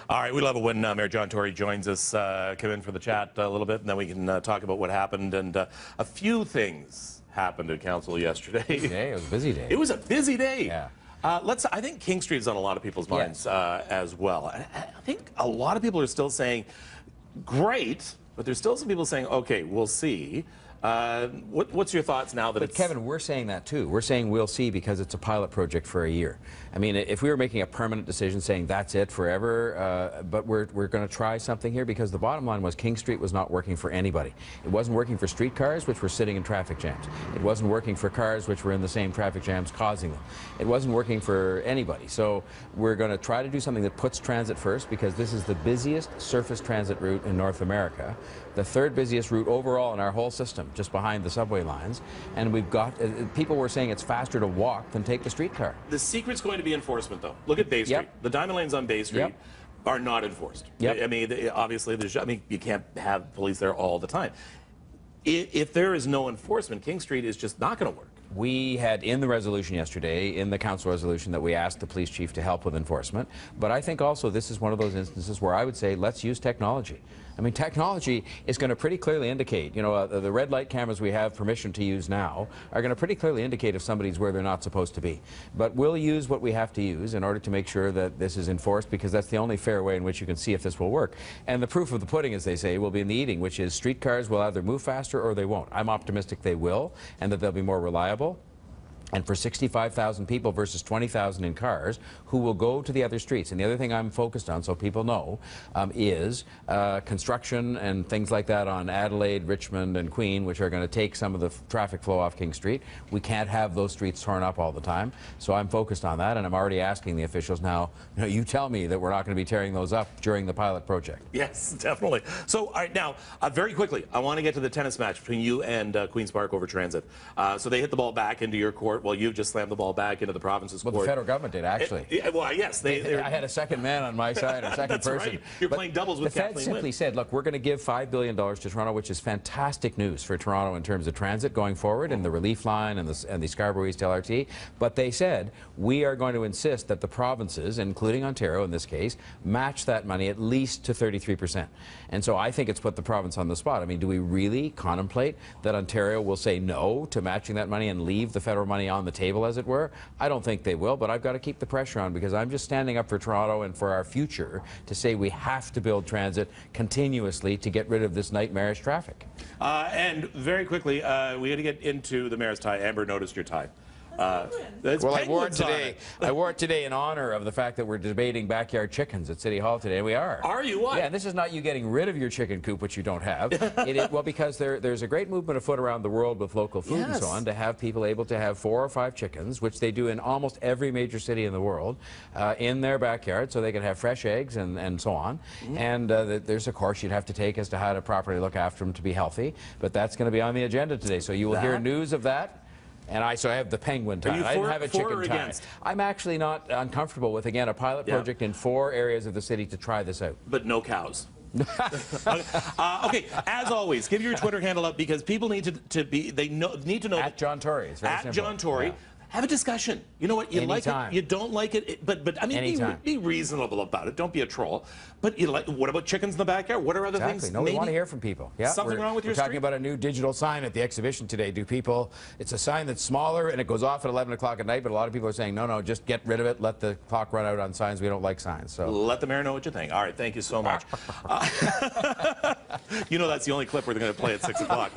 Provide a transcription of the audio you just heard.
All right, we love it when Mayor John Tory joins us, come in for the chat a little bit, and then we can talk about what happened. And a few things happened at council yesterday. Busy day. It was a busy day. It was a busy day. Yeah. I think King Street is on a lot of people's minds as well. I think a lot of people are still saying, great, but there's still some people saying, okay, we'll see. What's your thoughts now that But Kevin, we're saying that too. We're saying we'll see because it's a pilot project for a year. I mean, if we were making a permanent decision saying that's it forever, but we're going to try something here because the bottom line was King Street was not working for anybody. It wasn't working for streetcars, which were sitting in traffic jams. It wasn't working for cars, which were in the same traffic jams causing them. It wasn't working for anybody. So we're going to try to do something that puts transit first because this is the busiest surface transit route in North America, the third busiest route overall in our whole system, just behind the subway lines, and we've got people were saying it's faster to walk than take the streetcar. The secret's going to be enforcement, though. Look at Bay Street. The diamond lanes on Bay Street are not enforced. I mean, obviously, you can't have police there all the time. If there is no enforcement, King Street is just not going to work. We had in the resolution yesterday, in the council resolution, that we asked the police chief to help with enforcement. But I think also this is one of those instances where I would say let's use technology. I mean, technology is going to pretty clearly indicate, you know, the red light cameras we have permission to use now are going to pretty clearly indicate if somebody's where they're not supposed to be. But we'll use what we have to use in order to make sure that this is enforced because that's the only fair way in which you can see if this will work. And the proof of the pudding, as they say, will be in the eating, which is streetcars will either move faster or they won't. I'm optimistic they will and that they'll be more reliable. And for 65,000 people versus 20,000 in cars who will go to the other streets. And the other thing I'm focused on, so people know, is construction and things like that on Adelaide, Richmond, and Queen, which are going to take some of the traffic flow off King Street. We can't have those streets torn up all the time. So I'm focused on that, and I'm already asking the officials now, you tell me that we're not going to be tearing those up during the pilot project. Yes, definitely. So, all right, now, very quickly, I want to get to the tennis match between you and Queen's Park over transit. So they hit the ball back into your court. Well, you've just slammed the ball back into the province's court. Well, the federal government did, actually. Well, yes. I had a second man on my side, a second That's person. Right. You're playing doubles with Kathleen The Fed simply said, look, we're going to give $5 billion to Toronto, which is fantastic news for Toronto in terms of transit going forward and the relief line and the Scarborough East LRT. But they said, we are going to insist that the provinces, including Ontario in this case, match that money at least to 33%. And so I think it's put the province on the spot. I mean, do we really contemplate that Ontario will say no to matching that money and leave the federal money on the table, as it were? I don't think they will, but I've got to keep the pressure on because I'm just standing up for Toronto and for our future to say we have to build transit continuously to get rid of this nightmarish traffic. And very quickly, we got to get into the mayor's tie. Amber noticed your tie. Well, I wore it today in honor of the fact that we're debating backyard chickens at City Hall today, and we are. Are you? What? Yeah, and this is not you getting rid of your chicken coop, which you don't have. Well, because there's a great movement afoot around the world with local food and so on to have people able to have 4 or 5 chickens, which they do in almost every major city in the world, in their backyard, so they can have fresh eggs and so on. And there's a course you'd have to take as to how to properly look after them to be healthy, but that's going to be on the agenda today, so you will hear news of that. And I have the penguin tie. I didn't have a chicken tie. Against? I'm actually not uncomfortable with, again, a pilot project in 4 areas of the city to try this out. But no cows. Okay, as always, give your Twitter handle up because people need need to know. At John Tory. It's very simple. John Tory. Yeah. Have a discussion. You know what? You like it, you don't like it, but I mean, be reasonable about it. Don't be a troll. But what about chickens in the backyard? What are other things? No, we want to hear from people. Yeah, something wrong with your street? We're talking about a new digital sign at the exhibition today. It's a sign that's smaller and it goes off at 11 o'clock at night, but a lot of people are saying, no, just get rid of it. Let the clock run out on signs. We don't like signs. So let the mayor know what you think. All right, thank you so much. You know that's the only clip we're going to play at 6 o'clock.